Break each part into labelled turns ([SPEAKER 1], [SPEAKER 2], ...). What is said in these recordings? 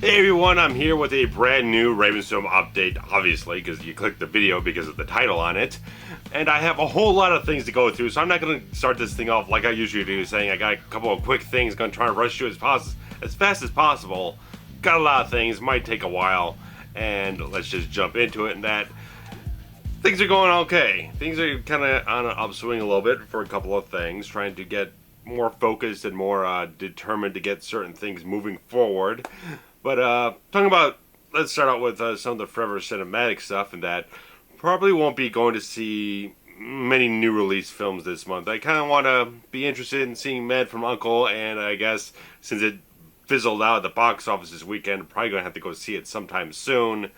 [SPEAKER 1] Hey everyone, I'm here with a brand new RavensFilm update, obviously, because you clicked the video because of the title on it. And I have a whole lot of things to go through, so I'm not going to start this thing off like I usually do, saying I got a couple of quick things, going to try and rush through as fast as possible. Got a lot of things, might take a while, and let's just jump into it. And that things are going okay. Things are kind of on an upswing a little bit for a couple of things, trying to get more focused and more determined to get certain things moving forward. But talking about, let's start out with some of the forever cinematic stuff, and that probably won't be going to see many new release films this month. I kind of want to be interested in seeing Man from U.N.C.L.E., and I guess since it fizzled out at the box office this weekend, I'm probably going to have to go see it sometime soon.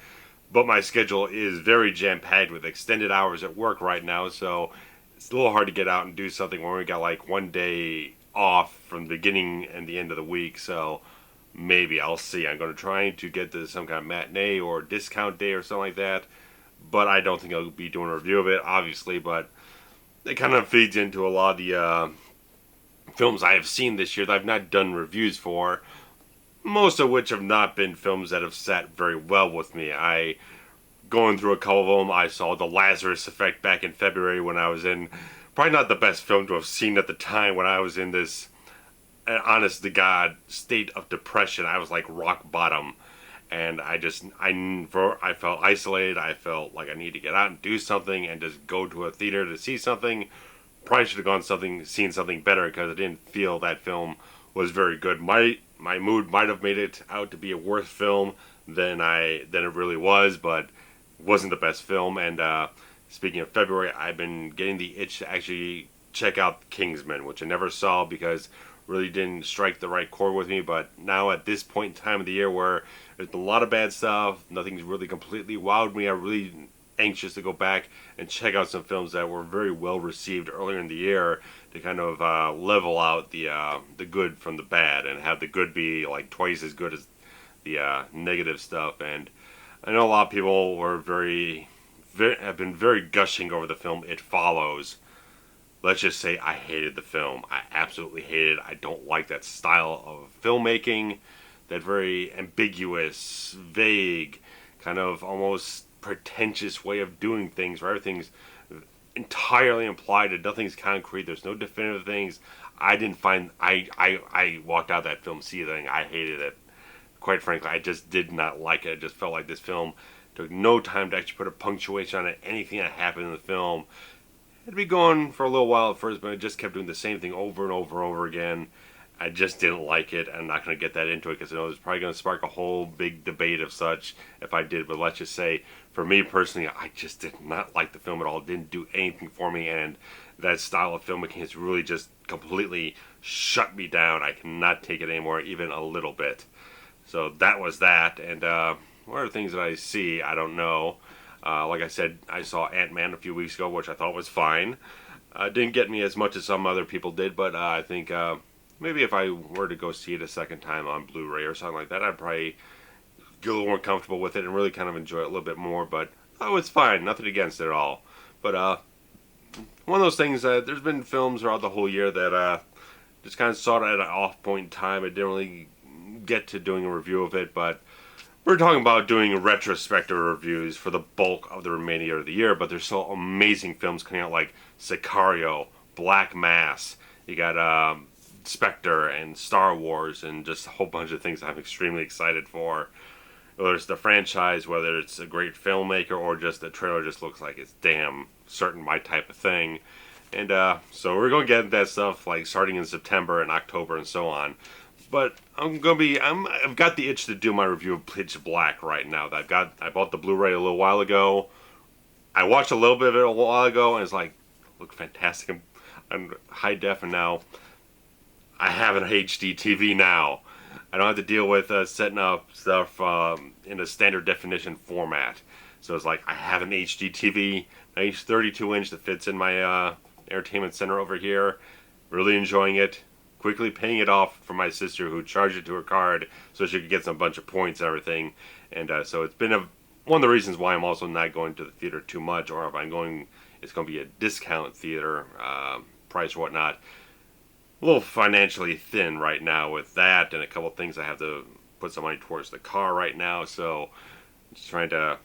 [SPEAKER 1] But my schedule is very jam-packed with extended hours at work right now, so it's a little hard to get out and do something when we got like one day off from the beginning and the end of the week, so maybe I'll see. I'm going to try to get to some kind of matinee or discount day or something like that, but I don't think I'll be doing a review of it, obviously, but it kind of feeds into a lot of the films I have seen this year that I've not done reviews for, most of which have not been films that have sat very well with me. Going through a couple of them, I saw The Lazarus Effect back in February when I was in, probably not the best film to have seen at the time, when I was in this honest to God state of depression. I was like rock bottom, and I felt isolated. I felt like I need to get out and do something and just go to a theater to see something. Probably should have seen something better, because I didn't feel that film was very good. My mood might have made it out to be a worse film than it really was, but it wasn't the best film. And speaking of February, I've been getting the itch to actually check out Kingsman, which I never saw because really didn't strike the right chord with me. But now at this point in time of the year where there's been a lot of bad stuff, nothing's really completely wowed me, I'm really anxious to go back and check out some films that were very well received earlier in the year to kind of level out the good from the bad, and have the good be like twice as good as the negative stuff. And I know a lot of people were have been very gushing over the film It Follows. Let's just say I hated the film. I absolutely hated it. I don't like that style of filmmaking, that very ambiguous, vague, kind of almost pretentious way of doing things, where everything's entirely implied and nothing's concrete. There's no definitive things. I walked out of that film seething. I hated it. Quite frankly, I just did not like it. I just felt like this film took no time to actually put a punctuation on it. Anything that happened in the film, it'd be going for a little while at first, but it just kept doing the same thing over and over and over again. I just didn't like it. I'm not going to get that into it because I know it's probably going to spark a whole big debate of such if I did. But let's just say, for me personally, I just did not like the film at all. It didn't do anything for me, and that style of filmmaking has really just completely shut me down. I cannot take it anymore, even a little bit. So that was that. And what are the things that I see? I don't know. Like I said, I saw Ant-Man a few weeks ago, which I thought was fine. Didn't get me as much as some other people did, but I think maybe if I were to go see it a second time on Blu-ray or something like that, I'd probably get a little more comfortable with it and really kind of enjoy it a little bit more. But it's fine. Nothing against it at all. But one of those things, there's been films throughout the whole year that just kind of saw it at an off point in time. I didn't really get to doing a review of it, but we're talking about doing retrospective reviews for the bulk of the remaining of the year. But there's still amazing films coming out, like Sicario, Black Mass. You got Spectre and Star Wars, and just a whole bunch of things I'm extremely excited for. Whether it's the franchise, whether it's a great filmmaker, or just the trailer just looks like it's damn certain my type of thing. And so we're going to get that stuff like starting in September and October and so on. But I've got the itch to do my review of Pitch Black right now. I bought the Blu-ray a little while ago. I watched a little bit of it a while ago, and it's like, look fantastic on high def, and now I have an HD TV now. I don't have to deal with setting up stuff in a standard definition format. So it's like I have an HD TV, a 32-inch that fits in my entertainment center over here. Really enjoying it. Quickly paying it off for my sister, who charged it to her card so she could get some bunch of points and everything. And so it's been one of the reasons why I'm also not going to the theater too much, or if I'm going, it's going to be a discount theater price or whatnot. A little financially thin right now with that, and a couple of things I have to put some money towards the car right now, so just trying to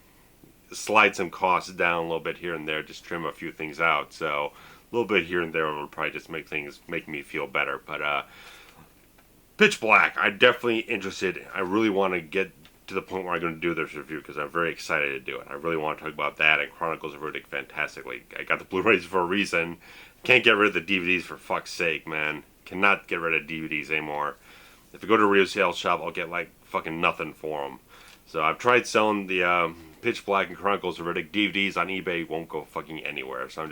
[SPEAKER 1] slide some costs down a little bit here and there, just trim a few things out. So a little bit here and there will probably just make me feel better. But Pitch Black, I'm definitely interested. I really want to get to the point where I'm going to do this review because I'm very excited to do it. I really want to talk about that and Chronicles of Riddick fantastically. I got the Blu-rays for a reason. Can't get rid of the DVDs for fuck's sake, man. Cannot get rid of DVDs anymore. If I go to a resale shop, I'll get like fucking nothing for them. So I've tried selling the Pitch Black and Chronicles of Riddick DVDs on eBay. Won't go fucking anywhere. So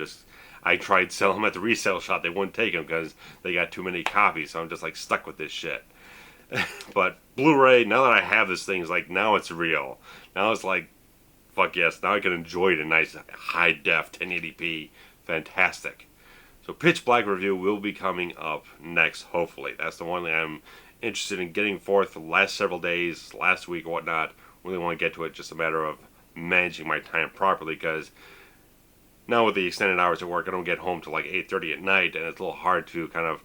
[SPEAKER 1] I tried selling them at the resale shop. They wouldn't take them because they got too many copies. So I'm just like stuck with this shit. But Blu-ray, now that I have this thing, is like, now it's real. Now it's like, fuck yes, now I can enjoy it in nice high def 1080p. Fantastic. So Pitch Black review will be coming up next, hopefully. That's the one that I'm interested in getting forth for the last several days, last week or whatnot. Really want to get to it, just a matter of managing my time properly, because now with the extended hours at work, I don't get home till like 8:30 at night, and it's a little hard to kind of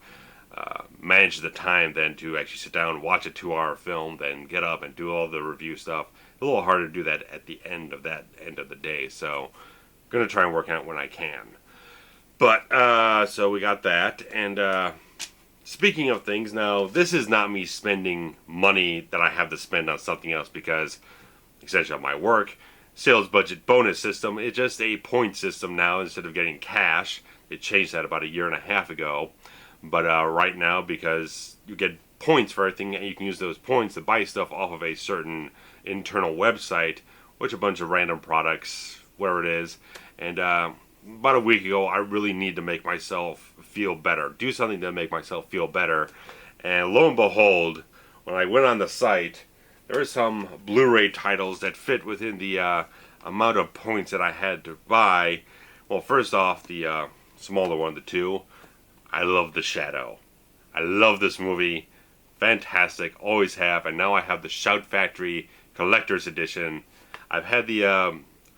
[SPEAKER 1] manage the time then to actually sit down and watch a 2-hour film, then get up and do all the review stuff. It's a little harder to do that at the end of the day, so I'm going to try and work on it when I can. But, so we got that, and speaking of things, now, this is not me spending money that I have to spend on something else because, essentially, of my work, sales budget bonus system, it's just a point system now instead of getting cash. They changed that about 1.5 years ago. But right now, because you get points for everything, and you can use those points to buy stuff off of a certain internal website, which a bunch of random products, whatever it is. And about a week ago, I really need to make myself feel better. Do something to make myself feel better. And lo and behold, when I went on the site, there were some Blu-ray titles that fit within the amount of points that I had to buy. Well, first off, the smaller one, the 2. I love The Shadow. I love this movie. Fantastic. Always have. And now I have the Shout Factory Collector's Edition. I've had the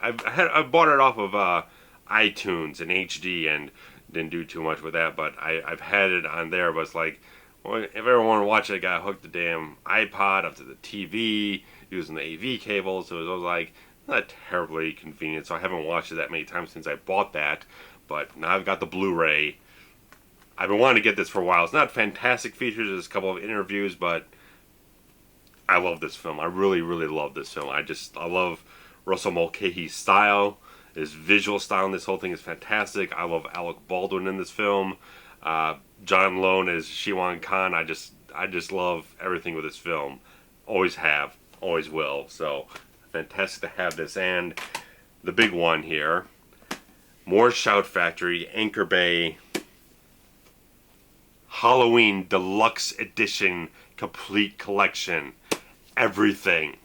[SPEAKER 1] I bought it off of iTunes in HD and didn't do too much with that, but I've had it on there. But it's like, well, if I ever want to watch it, I gotta hook the damn iPod up to the TV using the AV cable. So it was like not terribly convenient. So I haven't watched it that many times since I bought that. But now I've got the Blu-ray. I've been wanting to get this for a while. It's not fantastic features. There's a couple of interviews, but I love this film. I really, really love this film. I love Russell Mulcahy's style. His visual style in this whole thing is fantastic. I love Alec Baldwin in this film. John Lone as Shiwan Khan. I just love everything with this film. Always have, always will. So fantastic to have this. And the big one here, more Shout Factory, Anchor Bay, Halloween Deluxe Edition Complete Collection. Everything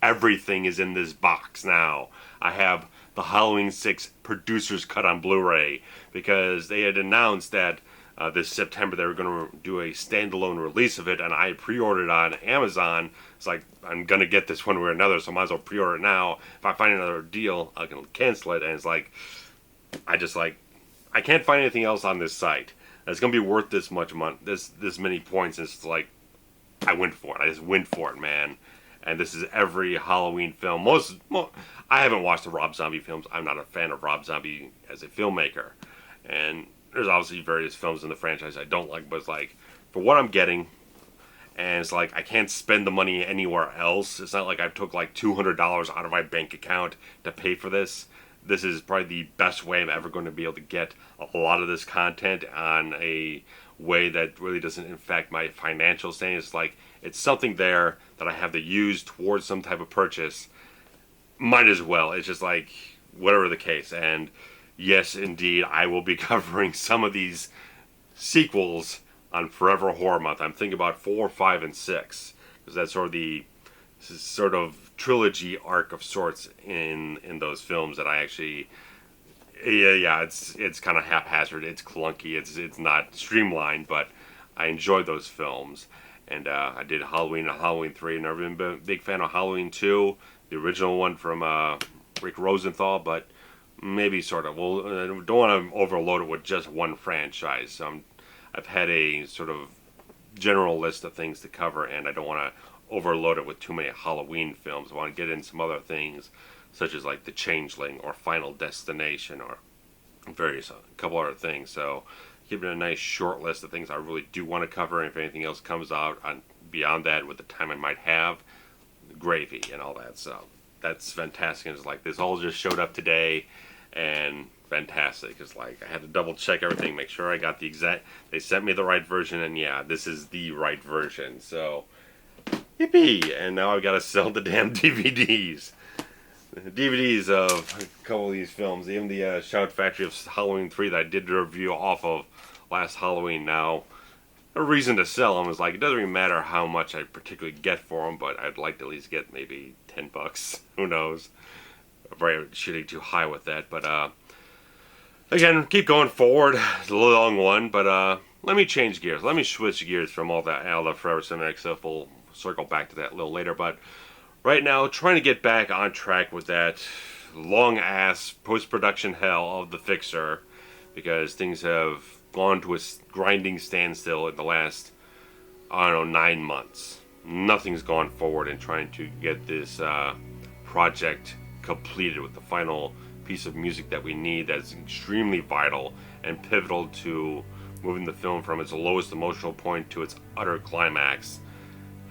[SPEAKER 1] is in this box now. I have the Halloween 6 Producer's Cut on Blu-ray because they had announced that this September they were going to do a standalone release of it, and I pre-ordered it on Amazon. It's like, I'm going to get this one way or another, so I might as well pre-order it now. If I find another deal, I can cancel it, and it's like, I can't find anything else on this site that's going to be worth this much money, this many points. And it's like, I went for it. I just went for it, man. And this is every Halloween film. I haven't watched the Rob Zombie films. I'm not a fan of Rob Zombie as a filmmaker. And there's obviously various films in the franchise I don't like, but it's like, for what I'm getting, and it's like, I can't spend the money anywhere else. It's not like I took like $200 out of my bank account to pay for this. This is probably the best way I'm ever going to be able to get a lot of this content on a way that really doesn't affect my financial standing. It's like, it's something there that I have to use towards some type of purchase. Might as well. It's just like, whatever the case. And yes, indeed, I will be covering some of these sequels on Forever Horror Month. I'm thinking about 4, 5, and 6. Because that's sort of trilogy arc of sorts in those films that I actually, it's kind of haphazard, it's clunky, it's not streamlined, but I enjoy those films. And I did Halloween and Halloween 3, and I've been a big fan of Halloween 2, the original one from Rick Rosenthal, but maybe sort of, well, I don't want to overload it with just one franchise. I've had a sort of general list of things to cover, and I don't want to overloaded with too many Halloween films. I want to get in some other things, such as like The Changeling or Final Destination or various, a couple other things. So keeping a nice short list of things I really do want to cover, and if anything else comes out on beyond that with the time I might have, gravy and all that. So that's fantastic. It's like this all just showed up today, and fantastic. It's like I had to double check everything, make sure I got the exact, they sent me the right version, and yeah, this is the right version. So yippee. And now I've got to sell the damn DVDs. DVDs of a couple of these films, even the Shout Factory of Halloween 3 that I did a review off of last Halloween. Now, a reason to sell them is like, it doesn't even matter how much I particularly get for them, but I'd like to at least get maybe 10 bucks. Who knows? I'm very shooting too high with that, but again, keep going forward. It's a long one, but let me change gears. Let me switch gears from all that Forever Cinematic stuff. We'll circle back to that a little later, but right now, trying to get back on track with that long-ass post-production hell of The Fixer, because things have gone to a grinding standstill in the last, I don't know, 9 months. Nothing's gone forward in trying to get this project completed with the final piece of music that we need that's extremely vital and pivotal to moving the film from its lowest emotional point to its utter climax.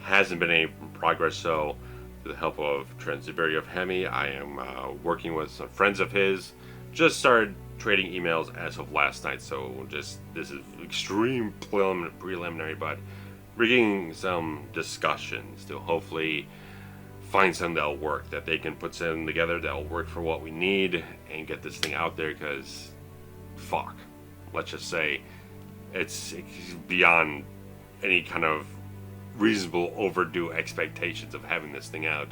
[SPEAKER 1] Hasn't been any progress, so with the help of Trent Ziberi of HEMI, I am working with some friends of his. Just started trading emails as of last night, so just this is extreme preliminary, but beginning some discussions to hopefully find something that'll work, that they can put something together that'll work for what we need and get this thing out there, because fuck, let's just say it's beyond any kind of reasonable overdue expectations of having this thing out.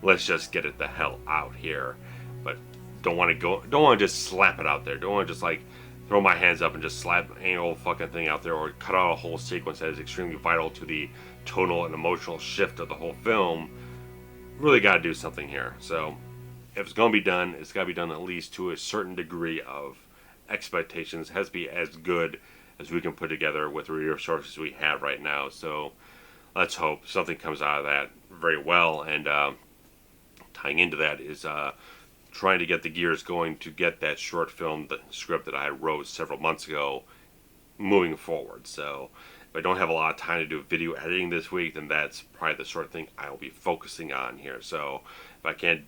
[SPEAKER 1] Let's just get it the hell out here. But don't want to just slap it out there. Don't want to just like throw my hands up and just slap any old fucking thing out there, or cut out a whole sequence that is extremely vital to the tonal and emotional shift of the whole film. Really got to do something here. So if it's going to be done, it's got to be done at least to a certain degree of expectations. It has to be as good as we can put together with the resources we have right now. So let's hope something comes out of that very well. And tying into that is trying to get the gears going to get that short film, the script that I wrote several months ago, moving forward. So if I don't have a lot of time to do video editing this week, then that's probably the sort of thing I'll be focusing on here. So if I can't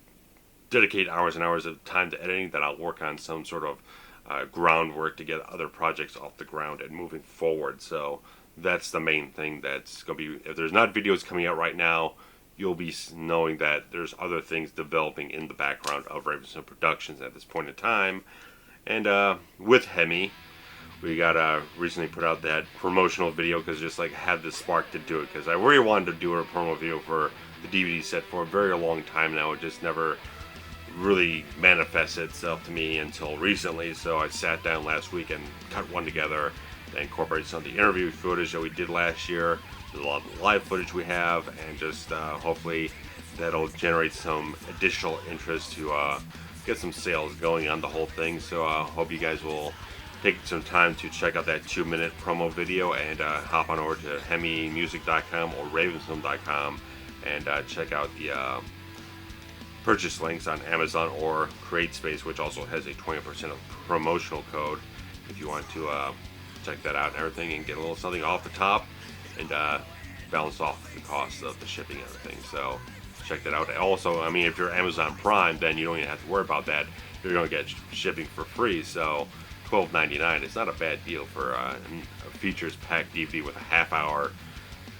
[SPEAKER 1] dedicate hours and hours of time to editing, then I'll work on some sort of groundwork to get other projects off the ground and moving forward. So that's the main thing that's going to be, if there's not videos coming out right now, you'll be knowing that there's other things developing in the background of RavensFilm Productions at this point in time. And with HEMI, we got recently put out that promotional video, because just like had the spark to do it, because I really wanted to do a promo video for the DVD set for a very long time now. It just never really manifested itself to me until recently. So I sat down last week and cut one together that incorporates some of the interview footage that we did last year, a lot of the live footage we have, and just hopefully that'll generate some additional interest to get some sales going on the whole thing. So I hope you guys will take some time to check out that 2-minute promo video, and hop on over to HEMImusic.com or RavensFilm.com and check out the purchase links on Amazon or CreateSpace, which also has a 20% promotional code if you want to check that out and everything, and get a little something off the top and balance off the cost of the shipping and everything. So check that out. Also, I mean, if you're Amazon Prime, then you don't even have to worry about that. You're going to get shipping for free. So $12.99 is not a bad deal for a features-packed DVD with a half-hour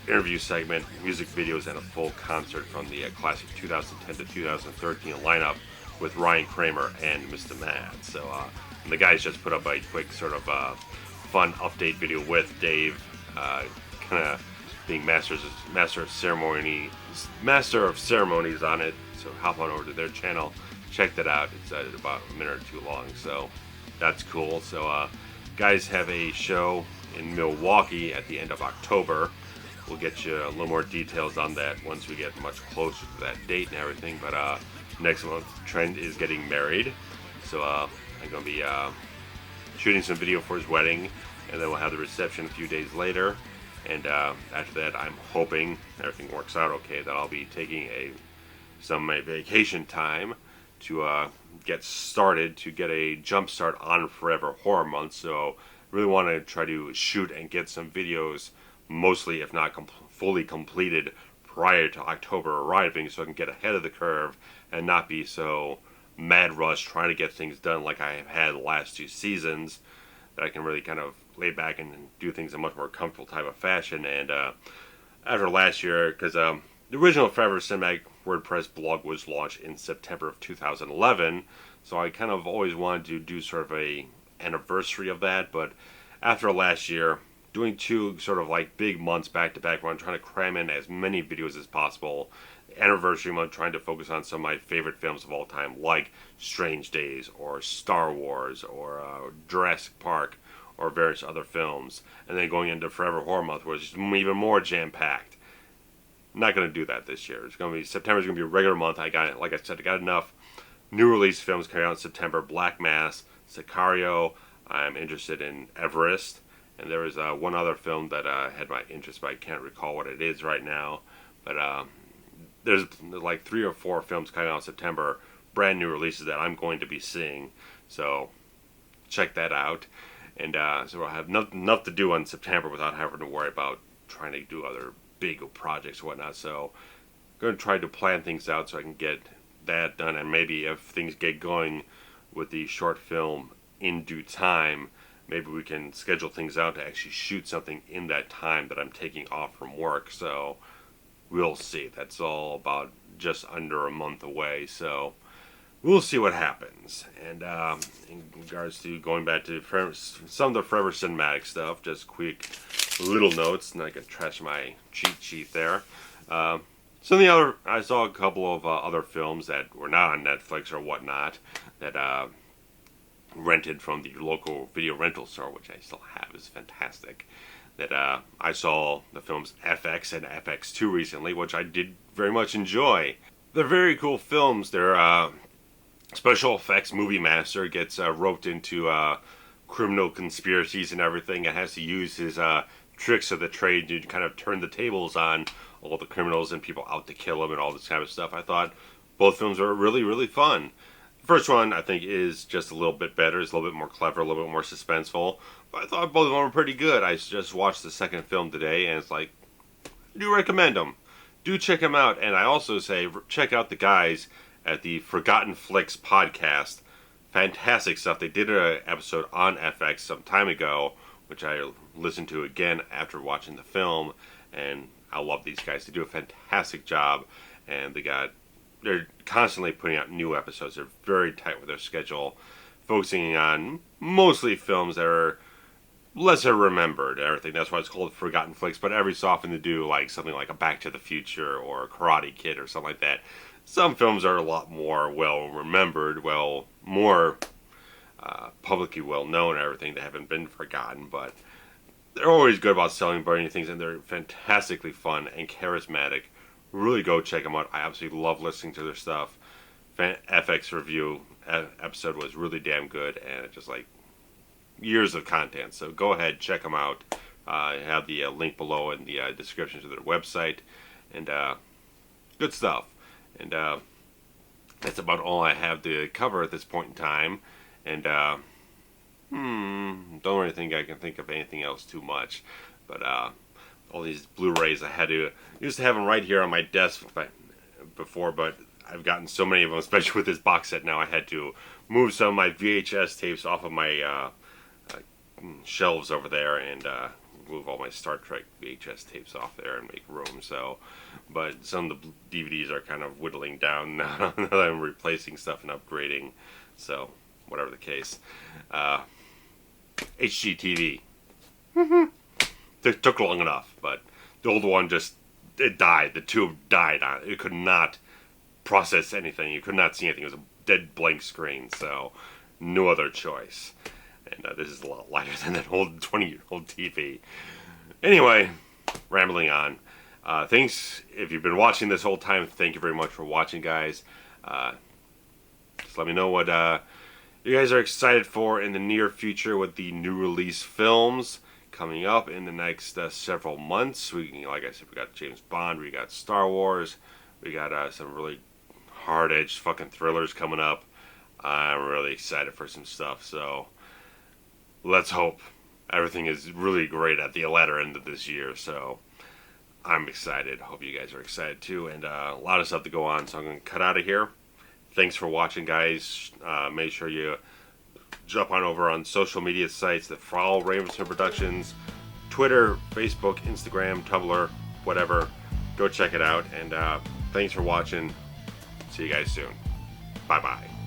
[SPEAKER 1] interview segment, music videos, and a full concert from the classic 2010 to 2013 lineup with Ryan Kramer and Mr. Mad. So and the guys just put up a quick sort of fun update video with Dave, kind of being master of ceremonies on it. So hop on over to their channel, check that out. It's about a minute or two long, so that's cool. So guys have a show in Milwaukee at the end of October. We'll get you a little more details on that once we get much closer to that date and everything. But next month, Trent is getting married, so I'm going to be shooting some video for his wedding, and then we'll have the reception a few days later. And after that, I'm hoping everything works out okay, that I'll be taking some of my vacation time to get started, to get a jump start on Forever Horror Month. So really want to try to shoot and get some videos, mostly if not fully completed, prior to October arriving, so I can get ahead of the curve and not be so mad rush trying to get things done like I have had the last 2 seasons, that I can really kind of lay back and do things in a much more comfortable type of fashion. And after last year, because the original Forever Cinematic WordPress blog was launched in September of 2011, so I kind of always wanted to do sort of a anniversary of that. But after last year, doing 2 sort of like big months back to back, where I'm trying to cram in as many videos as possible. Anniversary month, trying to focus on some of my favorite films of all time, like Strange Days or Star Wars or Jurassic Park or various other films, and then going into Forever Horror Month, where it's even more jam-packed. Not going to do that this year. It's going to be September's going to be a regular month. Like I said, I got enough new release films coming out in September: Black Mass, Sicario. I'm interested in Everest, and there was one other film that had my interest, but I can't recall what it is right now. But there's like 3 or 4 films coming out in September, brand new releases that I'm going to be seeing. So check that out. And so I'll have enough to do in September without having to worry about trying to do other big projects or whatnot. So I'm going to try to plan things out so I can get that done. And maybe if things get going with the short film in due time, maybe we can schedule things out to actually shoot something in that time that I'm taking off from work. So we'll see. That's all about just under a month away. So we'll see what happens. And in regards to going back to some of the Forever Cinematic stuff, just quick little notes, and I can trash my cheat sheet there. I saw a couple of other films that were not on Netflix or whatnot that rented from the local video rental store, which I still have, is fantastic. That I saw the films FX and FX2 recently, which I did very much enjoy. They're very cool films. They're special effects movie master gets roped into criminal conspiracies and everything, and has to use his tricks of the trade to kind of turn the tables on all the criminals and people out to kill him and all this kind of stuff. I thought both films are really, really fun. The first one, I think, is just a little bit better. It's a little bit more clever, a little bit more suspenseful. But I thought both of them were pretty good. I just watched the second film today, and it's like, I do recommend them. Do check them out. And I also say, check out the guys at the Forgotten Flicks podcast. Fantastic stuff. They did an episode on FX some time ago, which I listened to again after watching the film, and I love these guys. They do a fantastic job, and they're constantly putting out new episodes. They're very tight with their schedule, focusing on mostly films that are lesser remembered and everything. That's why it's called Forgotten Flicks, but every so often they do like something like a Back to the Future or a Karate Kid or something like that. Some films are a lot more well remembered, more publicly well known and everything. They haven't been forgotten, but they're always good about selling brand things, and they're fantastically fun and charismatic. Really go check them out. I absolutely love listening to their stuff. FX review episode was really damn good, and it's just like years of content. So go ahead, check them out. I have the link below in the description to their website, and good stuff. And that's about all I have to cover at this point in time. And don't really think I can think of anything else too much. But all these Blu-rays, used to have them right here on my desk before, but I've gotten so many of them, especially with this box set now. I had to move some of my VHS tapes off of my shelves over there, and move all my Star Trek VHS tapes off there and make room. So, but some of the DVDs are kind of whittling down now that I'm replacing stuff and upgrading. So, whatever the case. HGTV. It took long enough, but the old one it died. The tube died on it. It could not process anything. You could not see anything. It was a dead blank screen, so no other choice. And this is a lot lighter than that old 20-year-old TV. Anyway, rambling on. Thanks. If you've been watching this whole time, thank you very much for watching, guys. Just let me know what you guys are excited for in the near future with the new release films coming up in the next several months. Like I said, we got James Bond, we got Star Wars, we got some really hard-edged fucking thrillers coming up. I'm really excited for some stuff, so let's hope everything is really great at the latter end of this year. So I'm excited. Hope you guys are excited too, and a lot of stuff to go on, so I'm going to cut out of here. Thanks for watching, guys. Make sure you jump on over on social media sites that follow RavensFilm Productions, Twitter, Facebook, Instagram, Tumblr, whatever. Go check it out, and thanks for watching. See you guys soon. Bye-bye.